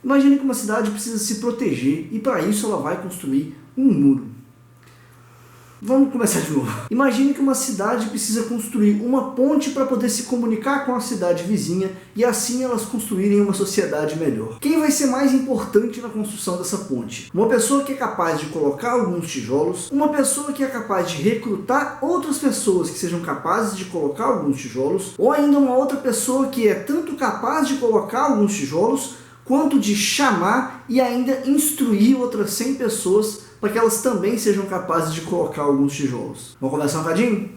Imagine que uma cidade precisa se proteger e para isso ela vai construir um muro. Vamos começar de novo. Imagine que uma cidade precisa construir uma ponte para poder se comunicar com a cidade vizinha e assim elas construírem uma sociedade melhor. Quem vai ser mais importante na construção dessa ponte? Uma pessoa que é capaz de colocar alguns tijolos, uma pessoa que é capaz de recrutar outras pessoas que sejam capazes de colocar alguns tijolos, ou ainda uma outra pessoa que é tanto capaz de colocar alguns tijolos, quanto de chamar e ainda instruir outras 100 pessoas para que elas também sejam capazes de colocar alguns tijolos. Vamos conversar um bocadinho?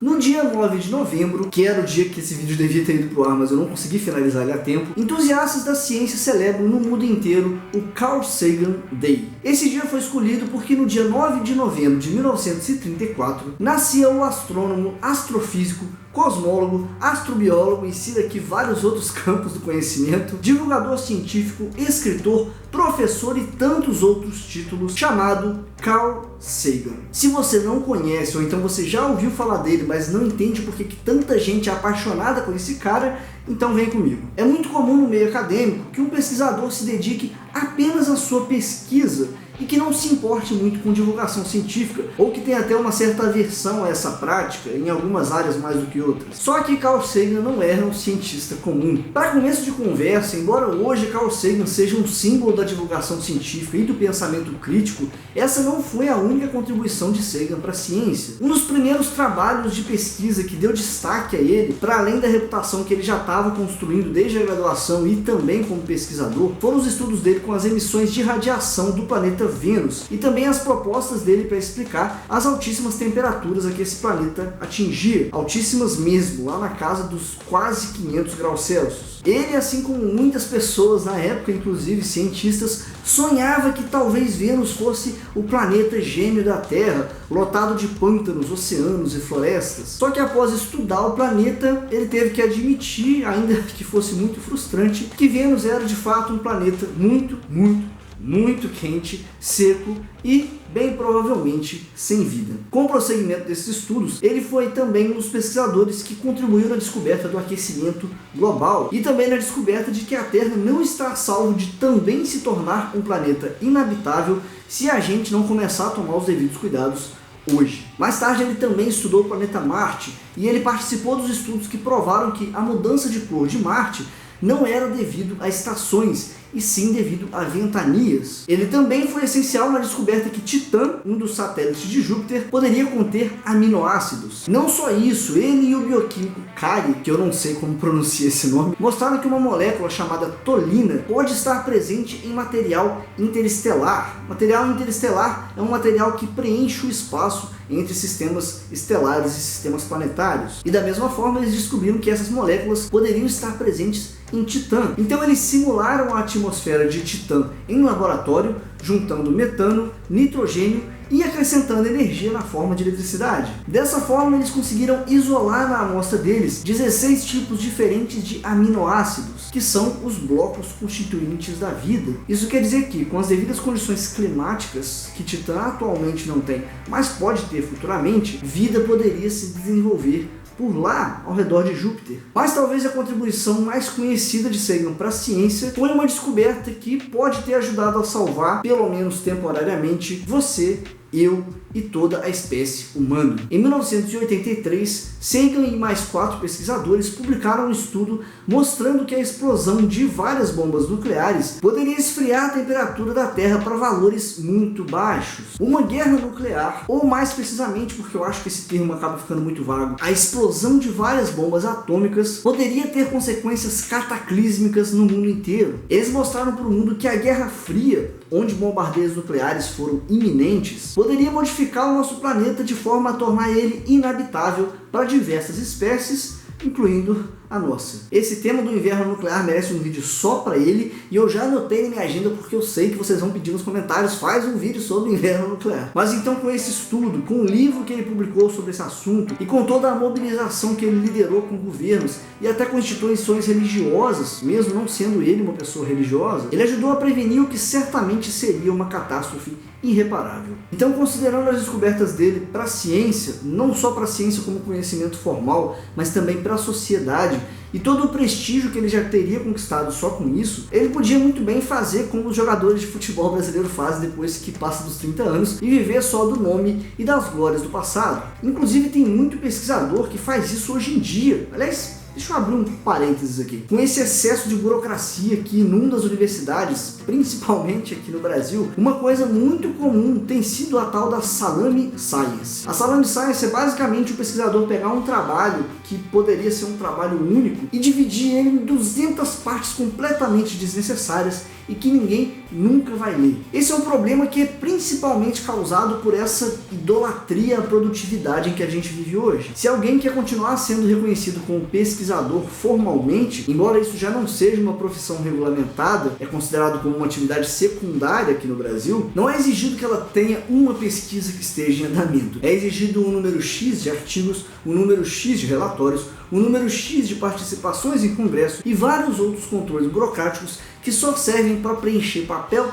No dia 9 de novembro, que era o dia que esse vídeo devia ter ido pro ar, mas eu não consegui finalizar ele a tempo, entusiastas da ciência celebram no mundo inteiro o Carl Sagan Day. Esse dia foi escolhido porque no dia 9 de novembro de 1934, nascia o astrônomo, astrofísico, cosmólogo, astrobiólogo, insira aqui vários outros campos do conhecimento, divulgador científico, escritor, professor e tantos outros títulos, chamado Carl Sagan. Se você não conhece, ou então você já ouviu falar dele, mas não entende porque que tanta gente é apaixonada com esse cara, então vem comigo. É muito comum no meio acadêmico que um pesquisador se dedique apenas à sua pesquisa e que não se importe muito com divulgação científica, ou que tenha até uma certa aversão a essa prática, em algumas áreas mais do que outras. Só que Carl Sagan não era um cientista comum. Para começo de conversa, embora hoje Carl Sagan seja um símbolo da divulgação científica e do pensamento crítico, essa não foi a única contribuição de Sagan para a ciência. Um dos primeiros trabalhos de pesquisa que deu destaque a ele, para além da reputação que ele já estava construindo desde a graduação e também como pesquisador, foram os estudos dele com as emissões de radiação do planeta Vênus e também as propostas dele para explicar as altíssimas temperaturas a que esse planeta atingia, altíssimas mesmo, lá na casa dos quase 500 graus Celsius. Ele, assim como muitas pessoas na época, inclusive cientistas, sonhava que talvez Vênus fosse o planeta gêmeo da Terra, lotado de pântanos, oceanos e florestas. Só que após estudar o planeta, ele teve que admitir, ainda que fosse muito frustrante, que Vênus era de fato um planeta muito quente, seco e bem provavelmente sem vida. Com o prosseguimento desses estudos, ele foi também um dos pesquisadores que contribuiu na descoberta do aquecimento global e também na descoberta de que a Terra não está a salvo de também se tornar um planeta inabitável se a gente não começar a tomar os devidos cuidados hoje. Mais tarde ele também estudou o planeta Marte e ele participou dos estudos que provaram que a mudança de cor de Marte não era devido a estações, e sim devido a ventanias. Ele também foi essencial na descoberta que Titã, um dos satélites de Júpiter, poderia conter aminoácidos. Não só isso, ele e o bioquímico Kari, que eu não sei como pronuncia esse nome, mostraram que uma molécula chamada tolina pode estar presente em material interestelar. Material interestelar é um material que preenche o espaço entre sistemas estelares e sistemas planetários. E da mesma forma eles descobriram que essas moléculas poderiam estar presentes em Titã. Então eles simularam a atmosfera de Titã em laboratório, juntando metano, nitrogênio e acrescentando energia na forma de eletricidade. Dessa forma eles conseguiram isolar na amostra deles 16 tipos diferentes de aminoácidos, que são os blocos constituintes da vida. Isso quer dizer que, com as devidas condições climáticas, que Titã atualmente não tem, mas pode ter futuramente, vida poderia se desenvolver por lá, ao redor de Júpiter. Mas talvez a contribuição mais conhecida de Sagan para a ciência foi uma descoberta que pode ter ajudado a salvar, pelo menos temporariamente, você, eu e toda a espécie humana. Em 1983, Sagan e mais 4 pesquisadores publicaram um estudo mostrando que a explosão de várias bombas nucleares poderia esfriar a temperatura da Terra para valores muito baixos. Uma guerra nuclear, ou mais precisamente, porque eu acho que esse termo acaba ficando muito vago, a explosão de várias bombas atômicas poderia ter consequências cataclísmicas no mundo inteiro. Eles mostraram para o mundo que a Guerra Fria, onde bombardeios nucleares foram iminentes, poderia modificar o nosso planeta de forma a tornar ele inabitável para diversas espécies, incluindo a nossa. Esse tema do inverno nuclear merece um vídeo só para ele e eu já anotei na minha agenda porque eu sei que vocês vão pedir nos comentários, faz um vídeo sobre o inverno nuclear. Mas então, com esse estudo, com o livro que ele publicou sobre esse assunto e com toda a mobilização que ele liderou com governos e até com instituições religiosas, mesmo não sendo ele uma pessoa religiosa, ele ajudou a prevenir o que certamente seria uma catástrofe irreparável. Então, considerando as descobertas dele para a ciência, não só para a ciência como conhecimento formal, mas também para a sociedade, e todo o prestígio que ele já teria conquistado só com isso, ele podia muito bem fazer como os jogadores de futebol brasileiro fazem depois que passa dos 30 anos e viver só do nome e das glórias do passado. Inclusive tem muito pesquisador que faz isso hoje em dia. Aliás, deixa eu abrir um parênteses aqui. Com esse excesso de burocracia que inunda as universidades, principalmente aqui no Brasil, uma coisa muito comum tem sido a tal da Salame Science. A Salame Science é basicamente o pesquisador pegar um trabalho que poderia ser um trabalho único e dividir ele em 200 partes completamente desnecessárias e que ninguém nunca vai ler. Esse é um problema que é principalmente causado por essa idolatria à produtividade em que a gente vive hoje. Se alguém quer continuar sendo reconhecido como pesquisador formalmente, embora isso já não seja uma profissão regulamentada, é considerado como uma atividade secundária aqui no Brasil, não é exigido que ela tenha uma pesquisa que esteja em andamento. É exigido um número X de artigos, um número X de relatórios, um número X de participações em congresso e vários outros controles burocráticos que só servem para preencher papel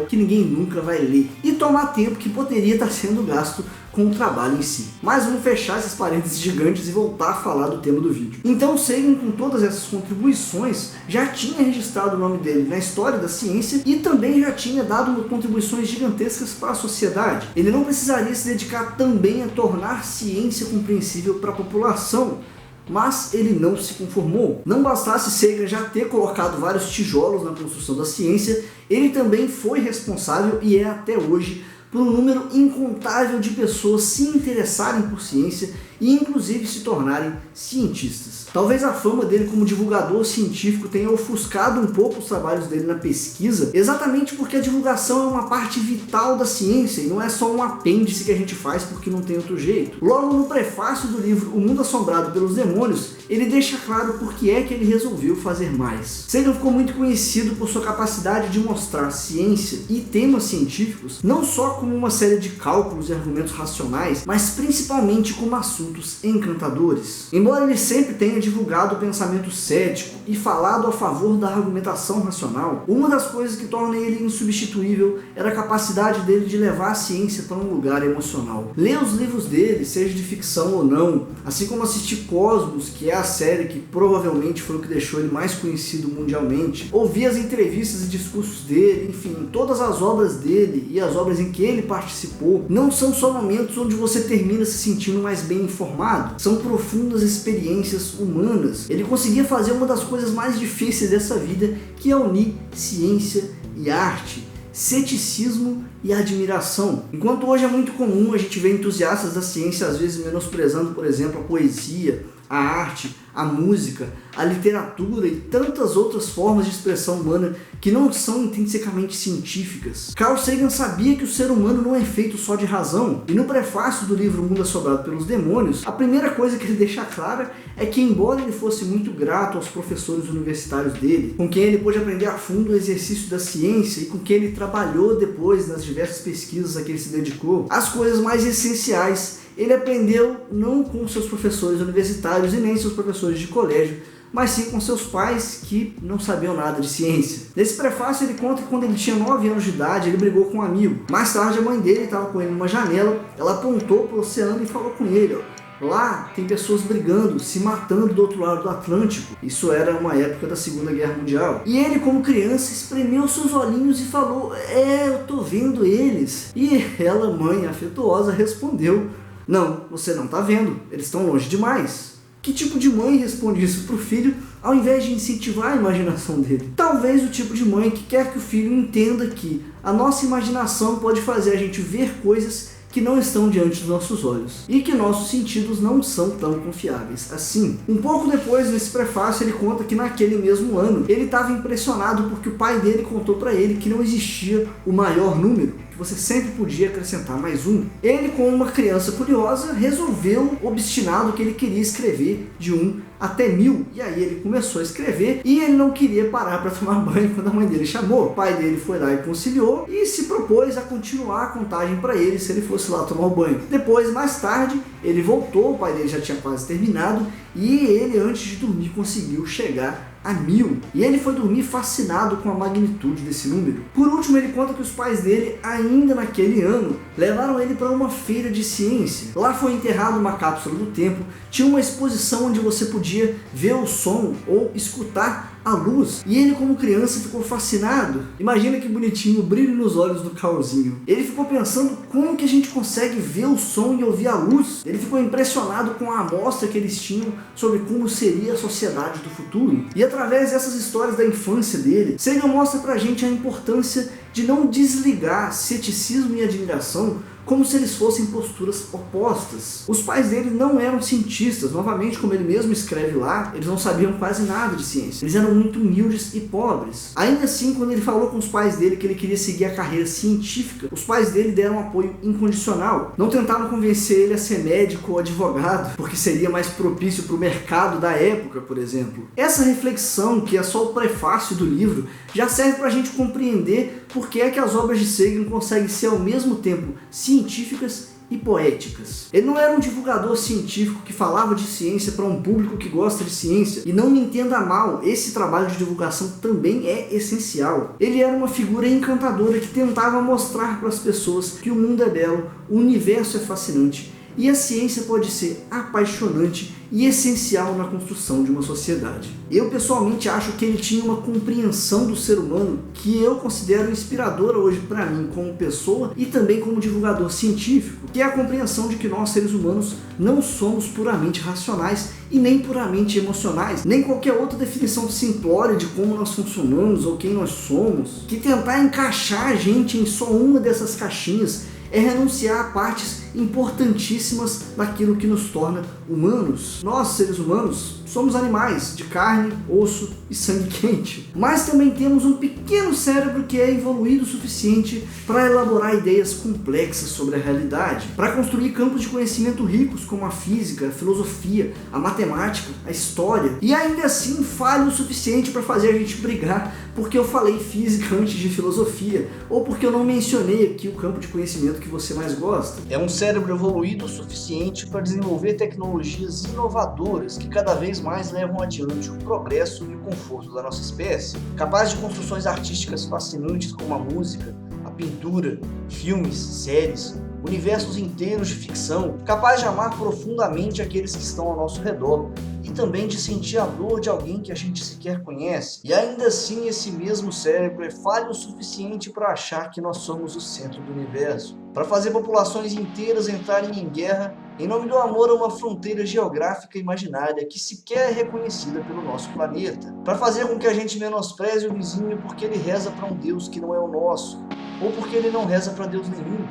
que ninguém nunca vai ler e tomar tempo que poderia estar sendo gasto com o trabalho em si. Mas vamos fechar esses parênteses gigantes e voltar a falar do tema do vídeo. Então Sagan, com todas essas contribuições, já tinha registrado o nome dele na história da ciência e também já tinha dado contribuições gigantescas para a sociedade. Ele não precisaria se dedicar também a tornar ciência compreensível para a população, mas ele não se conformou. Não bastasse Sagan já ter colocado vários tijolos na construção da ciência, ele também foi responsável e é até hoje por um número incontável de pessoas se interessarem por ciência e inclusive se tornarem cientistas. Talvez a fama dele como divulgador científico tenha ofuscado um pouco os trabalhos dele na pesquisa, exatamente porque a divulgação é uma parte vital da ciência e não é só um apêndice que a gente faz porque não tem outro jeito. Logo no prefácio do livro O Mundo Assombrado pelos Demônios, ele deixa claro por que é que ele resolveu fazer mais. Sagan ficou muito conhecido por sua capacidade de mostrar ciência e temas científicos não só como uma série de cálculos e argumentos racionais, mas principalmente como assuntos encantadores. Embora ele sempre tenha divulgado o pensamento cético e falado a favor da argumentação racional, uma das coisas que torna ele insubstituível era a capacidade dele de levar a ciência para um lugar emocional. Ler os livros dele, seja de ficção ou não, assim como assistir Cosmos, que é a série que provavelmente foi o que deixou ele mais conhecido mundialmente, ouvir as entrevistas e discursos dele, enfim, todas as obras dele e as obras em que ele participou, não são só momentos onde você termina se sentindo mais bem informado, são profundas experiências humanas. Ele conseguia fazer uma das coisas mais difíceis dessa vida, que é unir ciência e arte, ceticismo e admiração. Enquanto hoje é muito comum a gente ver entusiastas da ciência às vezes menosprezando, por exemplo, a poesia, a arte, a música, a literatura e tantas outras formas de expressão humana que não são intrinsecamente científicas. Carl Sagan sabia que o ser humano não é feito só de razão, e no prefácio do livro O Mundo Assombrado pelos Demônios, a primeira coisa que ele deixa clara é que, embora ele fosse muito grato aos professores universitários dele, com quem ele pôde aprender a fundo o exercício da ciência e com quem ele trabalhou depois nas diversas pesquisas a que ele se dedicou, as coisas mais essenciais ele aprendeu não com seus professores universitários e nem seus professores de colégio, mas sim com seus pais que não sabiam nada de ciência. Nesse prefácio ele conta que quando ele tinha 9 anos de idade ele brigou com um amigo. Mais tarde a mãe dele estava com ele numa janela, ela apontou para o oceano e falou com ele: lá tem pessoas brigando, se matando do outro lado do Atlântico. Isso era uma época da Segunda Guerra Mundial. E ele, como criança, espremeu seus olhinhos e falou: eu tô vendo eles. E ela, mãe afetuosa, respondeu: não, você não tá vendo, eles estão longe demais. Que tipo de mãe responde isso pro filho ao invés de incentivar a imaginação dele? Talvez o tipo de mãe que quer que o filho entenda que a nossa imaginação pode fazer a gente ver coisas que não estão diante dos nossos olhos e que nossos sentidos não são tão confiáveis assim. Um pouco depois, nesse prefácio, ele conta que naquele mesmo ano ele estava impressionado porque o pai dele contou para ele que não existia o maior número, que você sempre podia acrescentar mais um. Ele, como uma criança curiosa, resolveu, obstinado, que ele queria escrever de 1 até 1000, e aí ele começou a escrever e ele não queria parar para tomar banho quando a mãe dele chamou. O pai dele foi lá e conciliou e se propôs a continuar a contagem para ele se ele fosse lá tomar o banho. Depois, mais tarde, ele voltou, o pai dele já tinha quase terminado e ele, antes de dormir, conseguiu chegar a 1000, e ele foi dormir fascinado com a magnitude desse número. Por último, ele conta que os pais dele, ainda naquele ano, levaram ele para uma feira de ciência. Lá foi enterrado uma cápsula do tempo, tinha uma exposição onde você podia ver o som ou escutar a luz, e ele como criança ficou fascinado. Imagina que bonitinho o brilho nos olhos do Carlzinho. Ele ficou pensando como que a gente consegue ver o som e ouvir a luz. Ele ficou impressionado com a amostra que eles tinham sobre como seria a sociedade do futuro. E através dessas histórias da infância dele, Sagan mostra pra gente a importância de não desligar ceticismo e admiração como se eles fossem posturas opostas. Os pais dele não eram cientistas, novamente, como ele mesmo escreve lá, eles não sabiam quase nada de ciência. Eles eram muito humildes e pobres. Ainda assim, quando ele falou com os pais dele que ele queria seguir a carreira científica, os pais dele deram um apoio incondicional. Não tentaram convencer ele a ser médico ou advogado, porque seria mais propício para o mercado da época, por exemplo. Essa reflexão, que é só o prefácio do livro, já serve para a gente compreender por que é que as obras de Sagan conseguem ser ao mesmo tempo científicas e poéticas. Ele não era um divulgador científico que falava de ciência para um público que gosta de ciência, e não me entenda mal, esse trabalho de divulgação também é essencial. Ele era uma figura encantadora que tentava mostrar para as pessoas que o mundo é belo, o universo é fascinante e a ciência pode ser apaixonante e essencial na construção de uma sociedade. Eu pessoalmente acho que ele tinha uma compreensão do ser humano que eu considero inspiradora hoje para mim como pessoa e também como divulgador científico, que é a compreensão de que nós seres humanos não somos puramente racionais e nem puramente emocionais, nem qualquer outra definição simplória de como nós funcionamos ou quem nós somos, que tentar encaixar a gente em só uma dessas caixinhas é renunciar a partes importantíssimas daquilo que nos torna humanos. Nós, seres humanos, somos animais de carne, osso e sangue quente, mas também temos um pequeno cérebro que é evoluído o suficiente para elaborar ideias complexas sobre a realidade, para construir campos de conhecimento ricos como a física, a filosofia, a matemática, a história, e ainda assim falha o suficiente para fazer a gente brigar porque eu falei física antes de filosofia, ou porque eu não mencionei aqui o campo de conhecimento que você mais gosta. É um cérebro evoluído o suficiente para desenvolver tecnologias inovadoras que cada vez mais levam adiante o progresso e o conforto da nossa espécie, capaz de construções artísticas fascinantes como a música, a pintura, filmes, séries, universos inteiros de ficção, capaz de amar profundamente aqueles que estão ao nosso redor e também de sentir a dor de alguém que a gente sequer conhece. E ainda assim esse mesmo cérebro é falho o suficiente para achar que nós somos o centro do universo, para fazer populações inteiras entrarem em guerra em nome do amor a uma fronteira geográfica imaginária que sequer é reconhecida pelo nosso planeta, para fazer com que a gente menospreze o vizinho porque ele reza para um Deus que não é o nosso, ou porque ele não reza para Deus nenhum,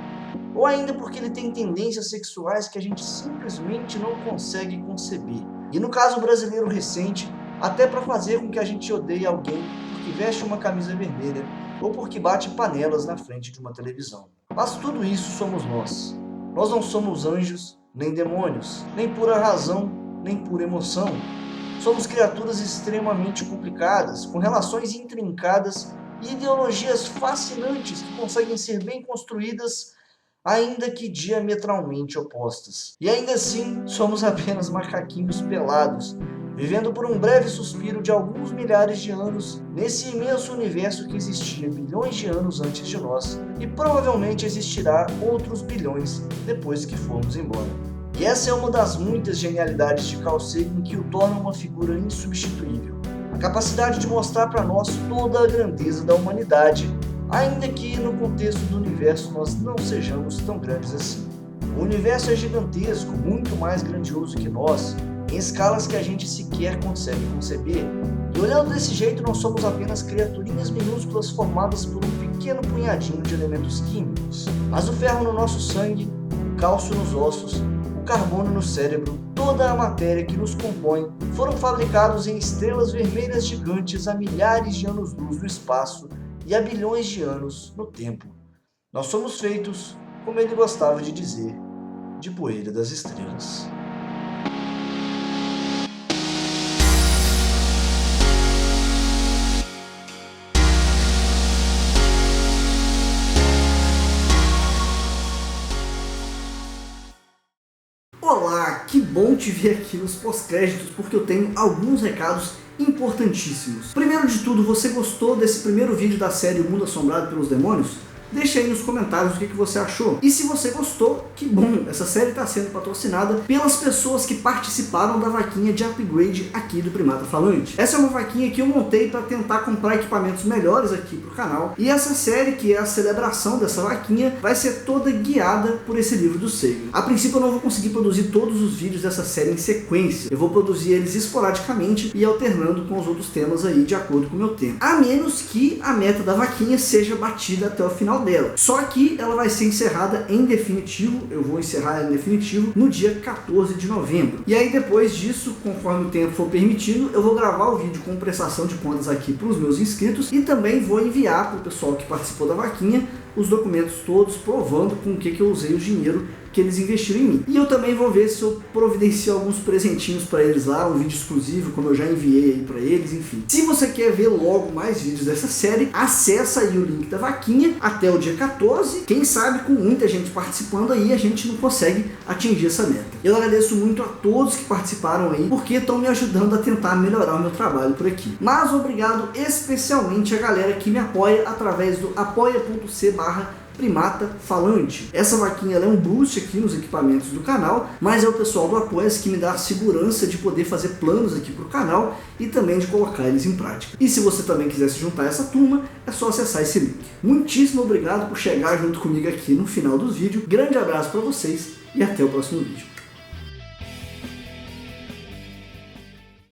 ou ainda porque ele tem tendências sexuais que a gente simplesmente não consegue conceber. E no caso brasileiro recente, até para fazer com que a gente odeie alguém porque veste uma camisa vermelha ou porque bate panelas na frente de uma televisão. Mas tudo isso somos nós. Nós não somos anjos, nem demônios, nem pura razão, nem pura emoção. Somos criaturas extremamente complicadas, com relações intrincadas e ideologias fascinantes que conseguem ser bem construídas, ainda que diametralmente opostas. E ainda assim, somos apenas macaquinhos pelados, vivendo por um breve suspiro de alguns milhares de anos nesse imenso universo que existia bilhões de anos antes de nós e provavelmente existirá outros bilhões depois que formos embora. E essa é uma das muitas genialidades de Carl Sagan que o torna uma figura insubstituível. A capacidade de mostrar para nós toda a grandeza da humanidade, ainda que no contexto do universo nós não sejamos tão grandes assim. O universo é gigantesco, muito mais grandioso que nós, em escalas que a gente sequer consegue conceber. E olhando desse jeito, nós somos apenas criaturinhas minúsculas formadas por um pequeno punhadinho de elementos químicos. Mas o ferro no nosso sangue, o cálcio nos ossos, o carbono no cérebro, toda a matéria que nos compõe foram fabricados em estrelas vermelhas gigantes há milhares de anos-luz no espaço e há bilhões de anos no tempo. Nós somos feitos, como ele gostava de dizer, de poeira das estrelas. Olá, que bom te ver aqui nos pós-créditos, porque eu tenho alguns recados importantíssimos. Primeiro de tudo, você gostou desse primeiro vídeo da série O Mundo Assombrado pelos Demônios? Deixa aí nos comentários o que você achou. E se você gostou, que bom! Essa série está sendo patrocinada pelas pessoas que participaram da vaquinha de upgrade aqui do Primata Falante. Essa é uma vaquinha que eu montei para tentar comprar equipamentos melhores aqui para o canal. E essa série, que é a celebração dessa vaquinha, vai ser toda guiada por esse livro do Sagan. A princípio eu não vou conseguir produzir todos os vídeos dessa série em sequência. Eu vou produzir eles esporadicamente e alternando com os outros temas aí de acordo com o meu tempo. A menos que a meta da vaquinha seja batida até o final dela. Só que ela vai ser encerrada em definitivo, eu vou encerrar ela em definitivo no dia 14 de novembro. E aí depois disso, conforme o tempo for permitindo, eu vou gravar o vídeo com prestação de contas aqui para os meus inscritos e também vou enviar para o pessoal que participou da vaquinha os documentos todos provando com o que eu usei o dinheiro que eles investiram em mim. E eu também vou ver se eu providencio alguns presentinhos para eles lá, um vídeo exclusivo, como eu já enviei aí para eles, enfim. Se você quer ver logo mais vídeos dessa série, acessa aí o link da vaquinha até o dia 14. Quem sabe com muita gente participando aí, a gente não consegue atingir essa meta. Eu agradeço muito a todos que participaram aí, porque estão me ajudando a tentar melhorar o meu trabalho por aqui. Mas obrigado especialmente a galera que me apoia através do apoia.c/Primata Falante. Essa vaquinha ela é um boost aqui nos equipamentos do canal, mas é o pessoal do Apoia-se que me dá a segurança de poder fazer planos aqui para o canal e também de colocar eles em prática. E se você também quiser se juntar a essa turma, é só acessar esse link. Muitíssimo obrigado por chegar junto comigo aqui no final do vídeo. Grande abraço para vocês e até o próximo vídeo.